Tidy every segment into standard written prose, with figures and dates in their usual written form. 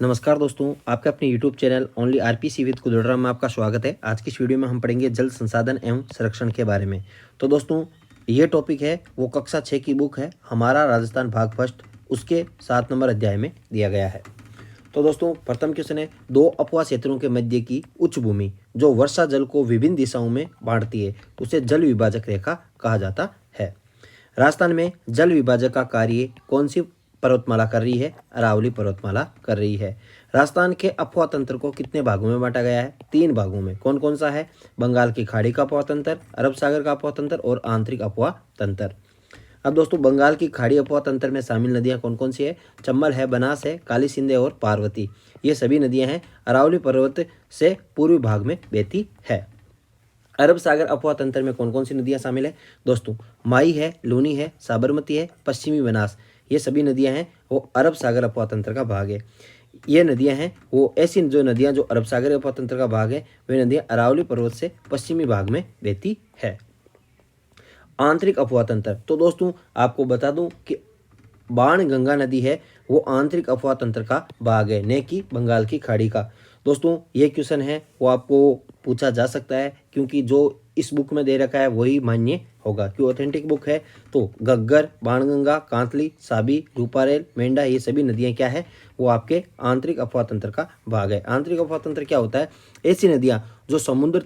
नमस्कार दोस्तों, आपके अपने YouTube channel only RPC with कुदड़राम में आपका स्वागत है। आज की इस वीडियो में हम पढ़ेंगे जल संसाधन एवं संरक्षण के बारे में। तो दोस्तों, ये टॉपिक है वो कक्षा 6 की बुक है हमारा राजस्थान भाग फर्स्ट, उसके 7 नंबर अध्याय में दिया गया है। तो दोस्तों, प्रथम क्वेश्चन है, दो अपवा क्षेत्रों के मध्य की उच्च भूमि जो वर्षा जल को विभिन्न दिशाओं में बांटती है उसे जल विभाजक रेखा कहा जाता है। राजस्थान में जल विभाजक का कार्य कौन सी पर्वतमाला कर रही है? अरावली पर्वतमाला कर रही है। राजस्थान के अफवाह तंत्र को कितने भागों में बांटा गया है? 3 भागों में। कौन कौन सा है? बंगाल की खाड़ी का अफवाह तंत्र, अरब सागर का अफवाह तंत्र और आंतरिक अफवाह तंत्र। अब दोस्तों, बंगाल की खाड़ी अफवाह तंत्र में शामिल नदियां कौन कौन सी है? चंबल है, बनास है, काली सिंधे और पार्वती। ये सभी नदियां हैं अरावली पर्वत से पूर्वी भाग में बहती है। अरब सागर अफवाह तंत्र में कौन कौन सी नदियां शामिल है? दोस्तों, माई है, लूनी है, साबरमती है, पश्चिमी बनास। ये सभी नदियां हैं वो अरब सागर अफवाह तंत्र का भाग है। ये नदियां हैं वो ऐसी जो नदियां जो अरब सागर अफवाह तंत्र का भाग है, वे नदियां अरावली पर्वत से पश्चिमी भाग में बहती है। आंतरिक अफवाह तंत्र, तो दोस्तों आपको बता दूं कि बाण गंगा नदी है वो आंतरिक अफवाह तंत्र का भाग है, न कि बंगाल की खाड़ी का। दोस्तों, ये क्वेश्चन है वो आपको पूछा जा सकता है क्योंकि जो इस बुक में दे रखा है वही मान्य होगा, क्यों ऑथेंटिक बुक है। तो गग्गर, बाणगंगा, कांतली, साबी, रूपारेल, मेंढा, ये सभी नदियां क्या है वो आपके आंतरिक अफवाह तंत्र का भाग है। आंतरिक अफवाह तंत्र क्या होता है? ऐसी नदियां जो समुद्र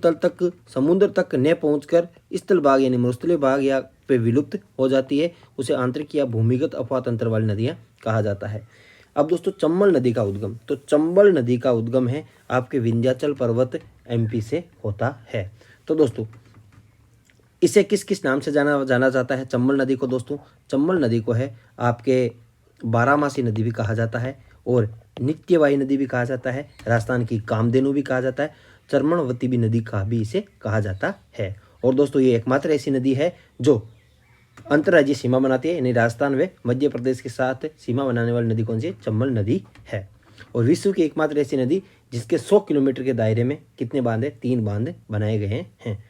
तक न पहुंचकर स्थल भाग यानी मरुस्थलीय भाग या पे विलुप्त हो जाती है, उसे आंतरिक या भूमिगत अफवाह तंत्र वाली नदियां कहा जाता है। अब दोस्तों, चंबल नदी का उद्गम, तो चंबल नदी का उद्गम है आपके विंध्याचल पर्वत एमपी से होता है। तो दोस्तों, इसे किस किस नाम से जाना जाता है चंबल नदी को? दोस्तों, चंबल नदी को है आपके बारामासी नदी भी कहा जाता है और नित्यवाही नदी भी कहा जाता है, राजस्थान की कामधेनु भी कहा जाता है, चर्मणवती भी नदी का भी इसे कहा जाता है। और दोस्तों, ये एकमात्र ऐसी नदी है जो अंतर्राज्यीय सीमा बनाती है, यानी राजस्थान व मध्य प्रदेश के साथ सीमा बनाने वाली नदी कौन सी है? चंबल नदी है। और विश्व की एकमात्र ऐसी नदी जिसके 100 किलोमीटर के दायरे में कितने बांध है? 3 बांध बनाए गए हैं।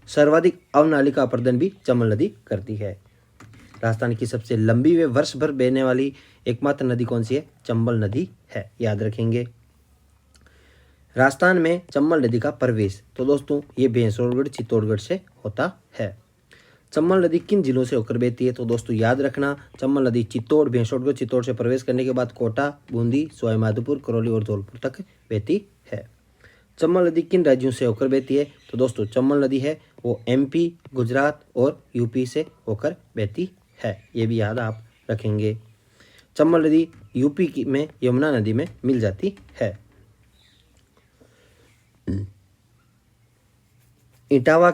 सर्वाधिक अवनालिका अपर्दन भी चंबल नदी करती है। राजस्थान की सबसे लंबी व वर्ष भर बहने वाली एकमात्र नदी कौन सी है? चंबल नदी है, याद रखेंगे। राजस्थान में चंबल नदी का प्रवेश, तो दोस्तों ये भैंसोरगढ़ चित्तौड़गढ़ से होता है। चंबल नदी किन जिलों से होकर बहती है? तो दोस्तों याद रखना, चंबल नदी चित्तौड़, भैंसोरगढ़, चित्तौड़ से प्रवेश करने के बाद कोटा, बूंदी, सवाईमाधोपुर, करौली और धौलपुर तक बहती है। चंबल नदी किन राज्यों से होकर बहती है? तो दोस्तों, चंबल नदी है वो एमपी, गुजरात और यूपी से होकर बहती है, ये भी याद आप रखेंगे। चंबल नदी यूपी में यमुना नदी में मिल जाती है। इटावा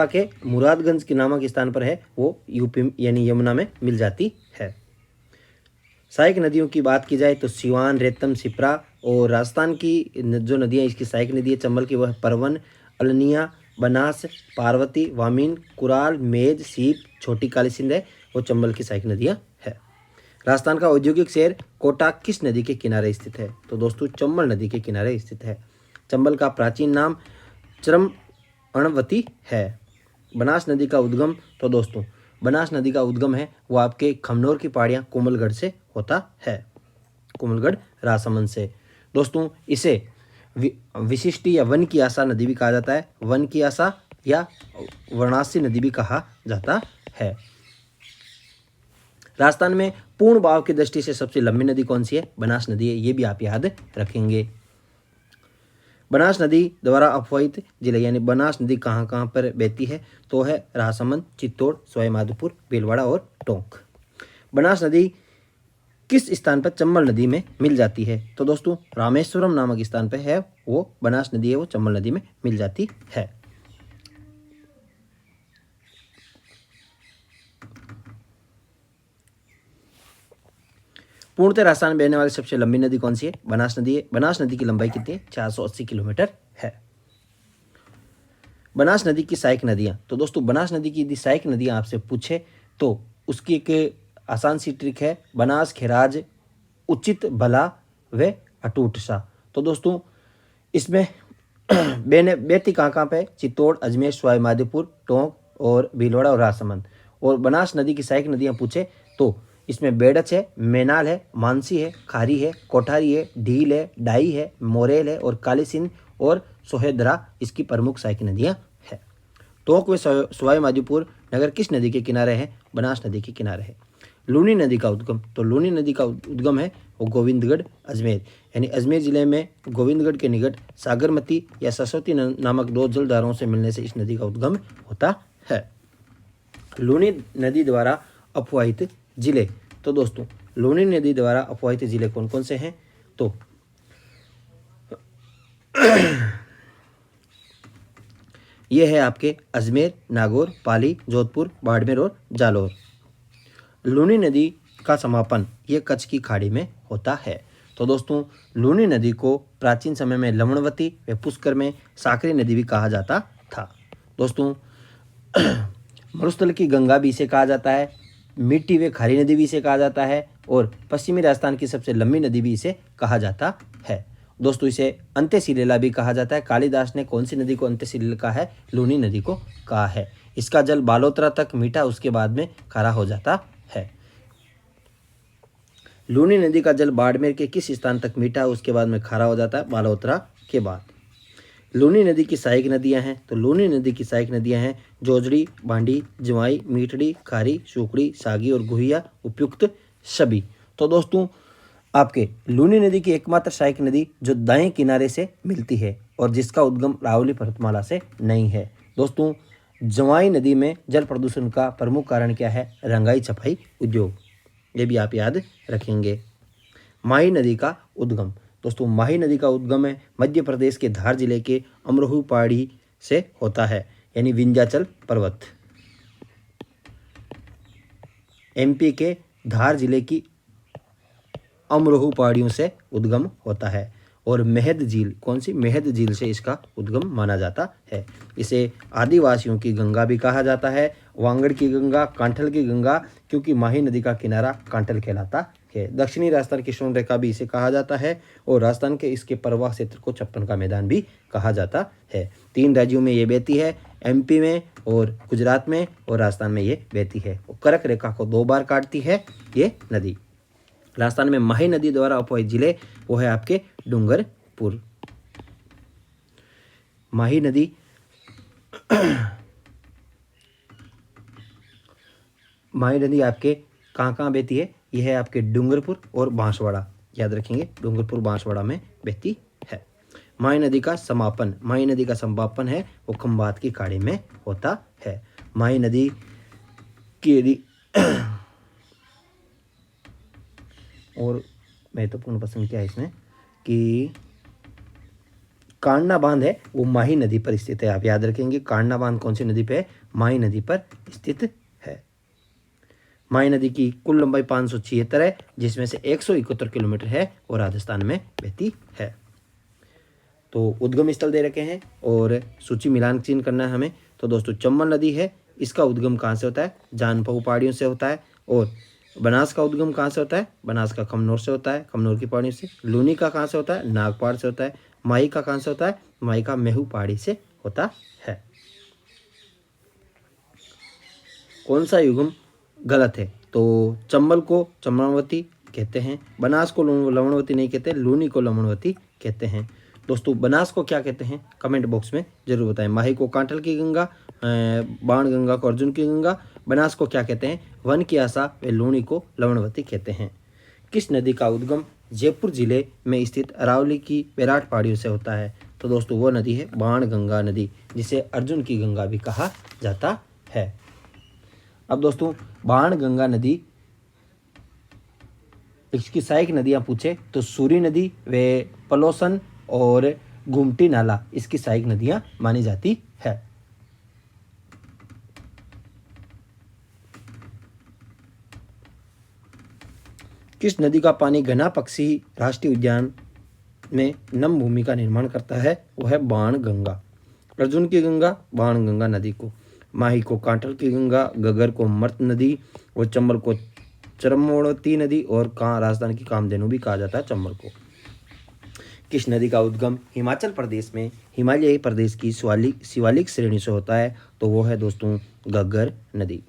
के मुरादगंज के नामक स्थान पर है वो यूपी यानी यमुना में मिल जाती है। सहायक नदियों की बात की जाए तो सिवान, रेतम, सिप्रा, और राजस्थान की जो नदियाँ इसकी सहायक नदी है चंबल की वह परवन, अलनिया, बनास, पार्वती, वामीन, कुराल, मेज, सीप, छोटी काली सिंध है वो चंबल की सहायक नदियाँ है। राजस्थान का औद्योगिक शहर कोटा किस नदी के किनारे स्थित है? तो दोस्तों, चंबल नदी के किनारे स्थित है। चंबल का प्राचीन नाम चरमणवती है। बनास नदी का उद्गम, तो दोस्तों बनास नदी का उद्गम है वो आपके खमनोर की पहाड़ियाँ कोमलगढ़ से होता है, कोमलगढ़ राजसमंद से। दोस्तों, इसे विशिष्टि या वन की आशा नदी भी कहा जाता है, वन की आशा या वाराणसी नदी भी कहा जाता है। राजस्थान में पूर्ण बहाव की दृष्टि से सबसे लंबी नदी कौन सी है? बनास नदी है, ये भी आप याद रखेंगे। बनास नदी द्वारा अपवाहित जिले यानी बनास नदी कहाँ कहाँ पर बहती है? तो है राजसमंद, चित्तौड़, सवाईमाधोपुर, भीलवाड़ा और टोंक। बनास नदी किस स्थान पर चंबल नदी में मिल जाती है? तो दोस्तों, रामेश्वरम नामक स्थान पर है वो बनास नदी है वो चंबल नदी में मिल जाती है। पूर्णतः राजस्थान में बहने वाली सबसे लंबी नदी कौन सी है? बनास नदी है। बनास नदी की लंबाई कितनी है? 480 किलोमीटर है। बनास नदी की सहायक नदियां, तो दोस्तों बनास नदी की यदि सहायक नदियां आपसे पूछे तो उसकी एक आसान सी ट्रिक है, बनास, खैराज, उचित, भला व अटूट सा। तो दोस्तों इसमें बेती कहाँ पे? चित्तौड़, अजमेर, सवाईमाधोपुर, टोंक और भीलवाड़ा और राजसमंद। और बनास नदी की सहायक नदियां पूछे तो इसमें बेडच है, मेनाल है, मानसी है, खारी है, कोठारी है, ढील है, डाई है, मोरेल है और काली सिंध और सोहेदरा इसकी प्रमुख सहायक नदियाँ है। टोंक व सवाई माधोपुर नगर किस नदी के किनारे है? बनास नदी के किनारे है। लूनी नदी का उद्गम, तो लूनी नदी का उद्गम है वो गोविंदगढ़ अजमेर, यानी अजमेर जिले में गोविंदगढ़ के निकट सागरमती या सरस्वती नामक दो जलधाराओं से मिलने से इस नदी का उद्गम होता है। लूनी नदी द्वारा अपवाहित जिले, तो दोस्तों लूनी नदी द्वारा अपवाहित जिले कौन कौन से हैं? तो ये है आपके अजमेर, नागौर, पाली, जोधपुर, बाड़मेर और जालौर। लूनी नदी का समापन ये कच्छ की खाड़ी में होता है। तो दोस्तों लूनी नदी को प्राचीन समय में लवणवती व पुष्कर में साकरी नदी भी कहा जाता था। दोस्तों मरुस्थल की गंगा भी इसे कहा जाता है, मिट्टी व खारी नदी भी इसे कहा जाता है और पश्चिमी राजस्थान की सबसे लंबी नदी भी इसे कहा जाता है। दोस्तों इसे अंत्यशिला भी कहा जाता है। कालिदास ने कौन सी नदी को अंत्यशिला कहा है? लूनी नदी को कहा है। इसका जल बालोतरा तक मीठा, उसके बाद में खारा हो जाता है। लूनी नदी का जल बाड़मेर के किस स्थान तक मीठा, उसके बाद में खारा हो जाता है? बालोतरा के बाद। लूनी नदी की सहायक नदियां हैं, तो लूनी नदी की सहायक नदियां हैं जोजड़ी, बांडी, जवाई, मीठड़ी, खारी, सुकड़ी, सागी और गुहिया उपयुक्त सभी। तो दोस्तों आपके लूनी नदी की एकमात्र सहायक नदी जो दाएं किनारे से मिलती है और जिसका उद्गम अरावली पर्वतमाला से नहीं है। दोस्तों जवाई नदी में जल प्रदूषण का प्रमुख कारण क्या है? रंगाई छपाई उद्योग, ये भी आप याद रखेंगे। माही नदी का उद्गम, दोस्तों माही नदी का उद्गम है मध्य प्रदेश के धार जिले के अमरोह पहाड़ी से होता है, यानी विंध्याचल पर्वत। एमपी के धार जिले की अमरोह पहाड़ियों से उद्गम होता है और मेहद झील, कौन सी? मेहद झील से इसका उद्गम माना जाता है। इसे आदिवासियों की गंगा भी कहा जाता है, वांगड़ की गंगा, कांठल की गंगा, क्योंकि माही नदी का किनारा कांठल कहलाता है। दक्षिणी राजस्थान की स्वर्ण रेखा भी इसे कहा जाता है और राजस्थान के इसके प्रवाह क्षेत्र को 56 का मैदान भी कहा जाता है। 3 राज्यों में ये बहती है, एमपी में और गुजरात में और राजस्थान में ये बहती है। कर्क रेखा को 2 बार काटती है ये नदी। राजस्थान में माही नदी द्वारा अपवाहित जिले वो है आपके डूंगरपुर। माही नदी माही नदी आपके कहाँ बहती है? यह है आपके डूंगरपुर और बांसवाड़ा, याद रखेंगे, डूंगरपुर बांसवाड़ा में बहती है। माही नदी का समापन, माही नदी का समापन है वो खंभात की खाड़ी में होता है। माही नदी की और महत्वपूर्ण प्रश्न क्या है इसमें कि कांडना बांध है वो माही नदी पर स्थित है, आप याद रखेंगे। कांडना बांध कौन सी नदी पे है? माही नदी पर स्थित है। माही नदी की कुल लंबाई 576 है, जिसमें से 171 किलोमीटर है और राजस्थान में बहती है। तो उद्गम स्थल दे रखे हैं और सूची मिलान चिन्ह करना है हमें। तो दोस्तों चंबल नदी है, इसका उद्गम कहाँ से होता है? जानपऊ पहाड़ियों से होता है। और बनास का उद्गम कहाँ से होता है? बनास का खमनोर से होता है, खमनोर की पहाड़ियों से। लूनी का कहाँ से होता है? नागपाड़ से होता है। माही का कहाँ से होता है? माही का मेहू पहाड़ी से होता है। कौन सा युग्म गलत है? तो चंबल को चंबलवती कहते हैं, बनास को लवणवती नहीं कहते, लूनी को लवणवती कहते हैं। दोस्तों बनास को क्या कहते हैं? कमेंट बॉक्स में जरूर बताएं। माही को कांठल की गंगा, बाण गंगा को अर्जुन की गंगा, बनास को क्या कहते हैं? वन की आशा व लूनी को लवणवती कहते हैं। किस नदी का उद्गम जयपुर जिले में स्थित अरावली की विराट पहाड़ियों से होता है? तो दोस्तों वो नदी है बाण गंगा नदी, जिसे अर्जुन की गंगा भी कहा जाता है। अब दोस्तों बाण गंगा नदी इसकी सहायक नदियां पूछे तो सूरी नदी व पलोसन और गुमटी नाला इसकी सहायक नदियां मानी जाती है। किस नदी का पानी घना पक्षी राष्ट्रीय उद्यान में नम भूमि का निर्माण करता है? वो है बाण गंगा। अर्जुन की गंगा बाण गंगा नदी को, माही को कांठल की गंगा, गगर को मर्त नदी और चंबल को चरमोड़ती नदी और राजस्थान की कामधेनु भी कहा जाता है चंबल को। किस नदी का उद्गम हिमाचल प्रदेश में हिमालयी प्रदेश की शिवालिक श्रेणी से होता है? तो वो है दोस्तों घग्गर नदी।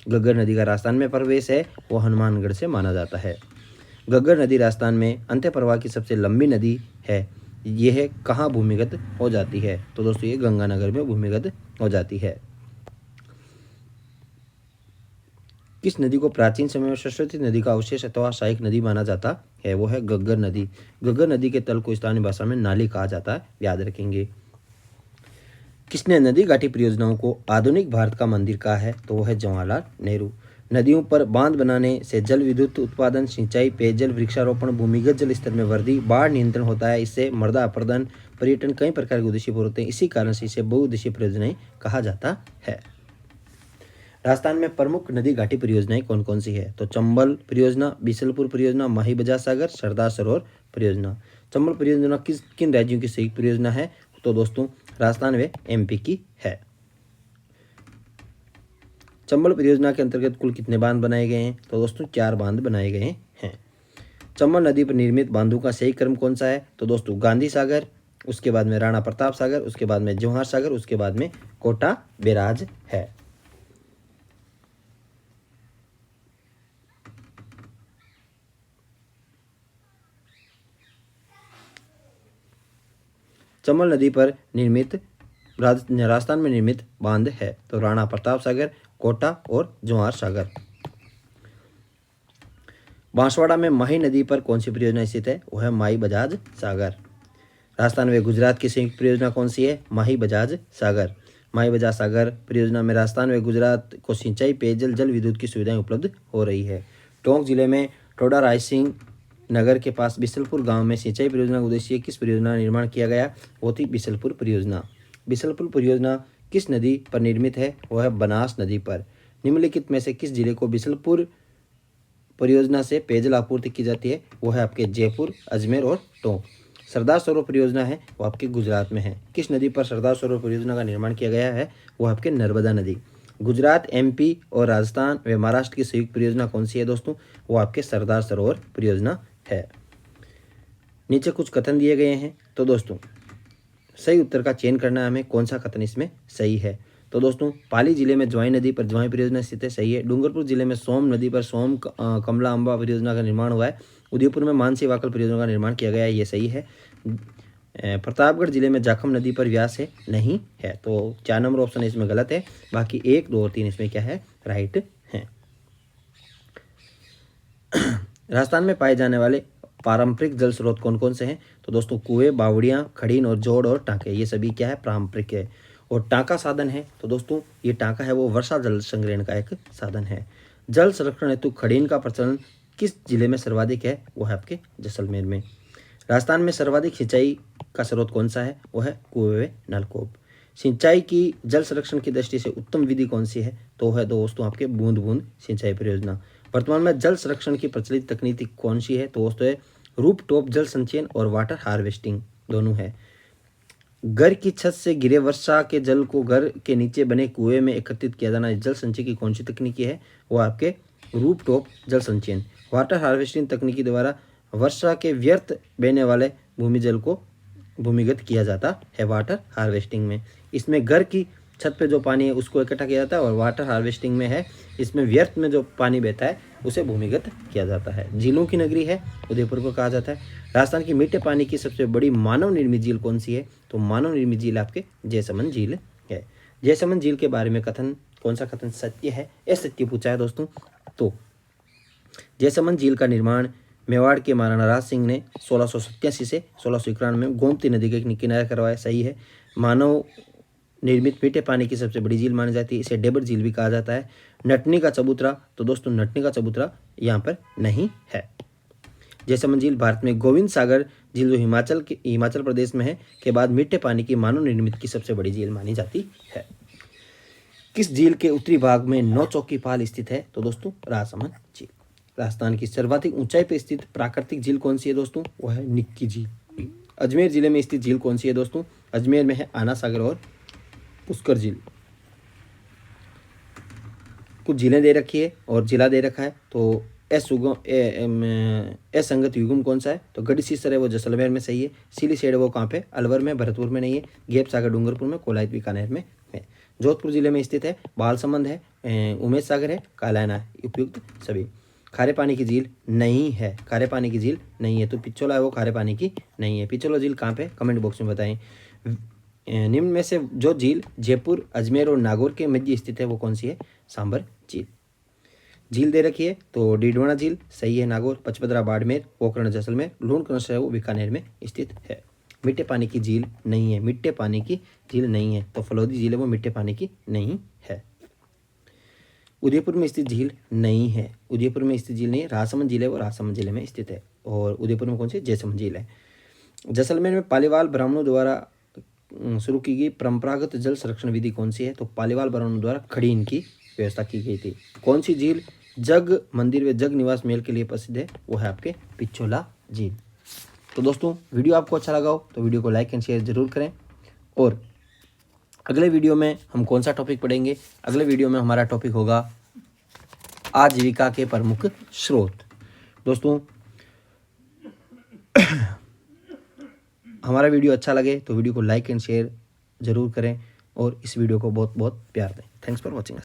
घग्गर नदी का राजस्थान में प्रवेश है वो हनुमानगढ़ से माना जाता है। घग्गर नदी राजस्थान में अंत्य प्रवाह की सबसे लंबी नदी है। यह कहाँ भूमिगत हो जाती है? तो दोस्तों ये गंगानगर में भूमिगत हो जाती है। किस नदी को प्राचीन समय में सरस्वती नदी का अवशेष अथवा सहायक नदी माना जाता है? वो है घग्गर नदी। घग्गर नदी के तल को स्थानीय भाषा में नाली कहा जाता है, याद रखेंगे। किसने नदी घाटी परियोजनाओं को आधुनिक भारत का मंदिर कहा है? तो वो है जवाहरलाल नेहरू। नदियों पर बांध बनाने से जल विद्युत उत्पादन, सिंचाई, पेयजल, वृक्षारोपण, भूमिगत जल स्तर में वृद्धि, बाढ़ नियंत्रण होता है। इससे मृदा अपरदन, पर्यटन, कई प्रकार के उद्देश्य पूरे होते हैं। इसी कारण से इसे बहुउद्देशीय परियोजनाएं कहा जाता है। राजस्थान में प्रमुख नदी घाटी परियोजनाएं कौन कौन सी है? तो चंबल परियोजना, बिसलपुर परियोजना, माही बजाज सागर, सरदार सरोवर परियोजना। चंबल परियोजना किन राज्यों की संयुक्त परियोजना है? तो दोस्तों राजस्थान व एमपी की है। चंबल परियोजना के अंतर्गत कुल कितने बांध बनाए गए हैं? तो दोस्तों 4 बांध बनाए गए हैं। चंबल नदी पर निर्मित बांधों का सही क्रम कौन सा है? तो दोस्तों गांधी सागर, उसके बाद में राणा प्रताप सागर, उसके बाद में जवाहर सागर, उसके बाद में कोटा बैराज है। चंबल नदी पर निर्मित राजस्थान में निर्मित बांध है तो राणा प्रताप सागर, कोटा और जवाहर सागर। बांसवाड़ा में माही नदी पर कौन सी परियोजना स्थित है? वो है माही बजाज सागर। राजस्थान व गुजरात की संयुक्त परियोजना कौन सी है? माही बजाज सागर। माही बजाज सागर परियोजना में राजस्थान व गुजरात को सिंचाई, पेयजल, जल विद्युत की सुविधाएं उपलब्ध हो रही है। टोंक जिले में टोडा रायसिंह नगर के पास बिसलपुर गांव में सिंचाई परियोजना का उद्देश्य किस परियोजना का निर्माण किया गया? वो थी बिसलपुर परियोजना। बिसलपुर परियोजना किस नदी पर निर्मित है? वो है बनास नदी पर। निम्नलिखित में से किस जिले को बिसलपुर परियोजना से पेयजल आपूर्ति की जाती है? वो है आपके जयपुर, अजमेर और टोंक। सरदार सरोवर परियोजना है वो आपके गुजरात में है। किस नदी पर सरदार सरोवर परियोजना का निर्माण किया गया है? वो आपके नर्मदा नदी। गुजरात, एमपी और राजस्थान व महाराष्ट्र की संयुक्त परियोजना कौन सी है दोस्तों? वो आपके सरदार सरोवर परियोजना है। नीचे कुछ कथन दिए गए हैं तो दोस्तों सही उत्तर का चयन करना है हमें, कौन सा कथन इसमें सही है। तो दोस्तों पाली जिले में ज्वाई नदी पर ज्वाई परियोजना स्थित है, सही है। डूंगरपुर जिले में सोम नदी पर सोम कमला अम्बा परियोजना का निर्माण हुआ है। उदयपुर में मानसी वाकल परियोजना का निर्माण किया गया है, ये सही है। प्रतापगढ़ जिले में जाखम नदी पर व्यास है, नहीं है। तो 4 नंबर ऑप्शन इसमें गलत है, बाकी 1, 2 और 3 इसमें क्या है? राइट है। राजस्थान में पाए जाने वाले पारंपरिक जल स्रोत कौन कौन से हैं? तो दोस्तों कुएं, बावड़ियाँ, खड़ीन और जोड़ और टाँके, ये सभी क्या है? पारंपरिक है। और टाँका साधन है तो दोस्तों ये टाँका है वो वर्षा जल संग्रहण का एक साधन है। जल संरक्षण हेतु खड़ीन का प्रचलन किस जिले में सर्वाधिक है? वो है आपके जैसलमेर में। राजस्थान में सर्वाधिक सिंचाई का स्रोत कौन सा है? वो है कुएं, नलकूप। सिंचाई की जल संरक्षण की दृष्टि से उत्तम विधि कौन सी है? तो है दोस्तों आपके बूंद बूंद सिंचाई परियोजना। वर्तमान में जल संरक्षण की प्रचलित तकनीक कौन सी है? तो दोस्तों है रूप टॉप जल संचयन और वाटर हार्वेस्टिंग, दोनों है। घर की छत से गिरे वर्षा के जल को घर के नीचे बने कुएं में एकत्रित किया जाना जल संचय की कौन सी तकनीकी है? वो आपके रूप टॉप जल संचयन। वाटर हार्वेस्टिंग तकनीकी द्वारा वर्षा के व्यर्थ बहने वाले भूमि जल को भूमिगत किया जाता है वाटर हार्वेस्टिंग में। इसमें घर की छत पे जो पानी है उसको इकट्ठा किया जाता है और वाटर हार्वेस्टिंग में है इसमें व्यर्थ में जो पानी बहता है उसे भूमिगत किया जाता है। झीलों की नगरी है उदयपुर को कहा जाता है। राजस्थान की मीठे पानी की सबसे बड़ी मानव निर्मित झील कौन सी है? तो मानव निर्मित झील आपके जयसमंद झील है। जयसमंद झील के बारे में कथन, कौन सा कथन सत्य है या सत्य पूछा है दोस्तों? तो जयसमंद झील का निर्माण मेवाड़ के महाराणा राज सिंह ने 1687 से 1691 में गोमती नदी के किनारे करवाया, सही है। मानव निर्मित मीठे पानी की सबसे बड़ी झील मानी जाती है, इसे डेबर झील भी कहा जाता है। नटनी का चबूतरा, तो दोस्तों नटनी का चबूतरा यहाँ पर नहीं है। जयसमंद झील भारत में गोविंद सागर झील जो हिमाचल प्रदेश में है के बाद मीठे पानी की मानव निर्मित की सबसे बड़ी झील मानी जाती है। किस झील के उत्तरी भाग में नौचौकी पाल स्थित है? तो दोस्तों राजसमंद झील। राजस्थान की सर्वाधिक ऊंचाई पर स्थित प्राकृतिक झील कौन सी है दोस्तों? वो है निक्की झील। अजमेर जिले में स्थित झील कौन सी है दोस्तों? अजमेर में है आना सागर और पुष्कर झील। कुछ झीलें दे रखी है और जिला दे रखा है, तो संगत युगम कौन सा है? तो गढ़सीसर है वो जैसलमेर में, सही है। सिलीसेड वो कहाँ पे? अलवर में, भरतपुर में नहीं है। गेप सागर डूंगरपुर में, कोलायत बीकानेर में है। जोधपुर जिले में स्थित है। बालसमंद है, उमेश सागर है, कालायना है, उपयुक्त सभी। खारे पानी की झील नहीं है, खारे पानी की झील नहीं है, तो पिछोला है वो खारे पानी की नहीं है। पिछोला झील कहाँ पे, कमेंट बॉक्स में बताएं। निम्न में से जो झील जयपुर, अजमेर और नागौर के मध्य स्थित है वो कौन सी है, सांबर झील। झील दे रखी है तो डीडवाना झील सही है, नागौर। पचपदरा बाड़मेर, पोखरण जैसलमेर, लूणकरंस है वो बीकानेर में स्थित है। मीठे पानी की झील नहीं है, मीठे पानी की झील नहीं है, तो फलोदी झील है वो मीठे पानी की नहीं है। उदयपुर में स्थित झील नहीं है, उदयपुर में स्थित झील नहीं है। राजसमंद झील है वो राजसमंद जिले में स्थित है। और उदयपुर में कौन सी, जयसमंद झील है। जैसलमेर में पालीवाल ब्राह्मणों द्वारा शुरू की गई परंपरागत जल संरक्षण विधि कौन सी है, तो पालीवाल ब्राह्मणों द्वारा खड़ी इनकी व्यवस्था की गई थी। कौन सी झील जग मंदिर व जग निवास मेल के लिए प्रसिद्ध है, वो है आपके पिछोला झील। तो दोस्तों वीडियो आपको अच्छा लगा हो तो वीडियो को लाइक एंड शेयर जरूर करें। और अगले वीडियो में हम कौन सा टॉपिक पढ़ेंगे, अगले वीडियो में हमारा टॉपिक होगा आजीविका के प्रमुख स्रोत। दोस्तों हमारा वीडियो अच्छा लगे तो वीडियो को लाइक एंड शेयर जरूर करें और इस वीडियो को बहुत बहुत प्यार दें। Thanks for watching.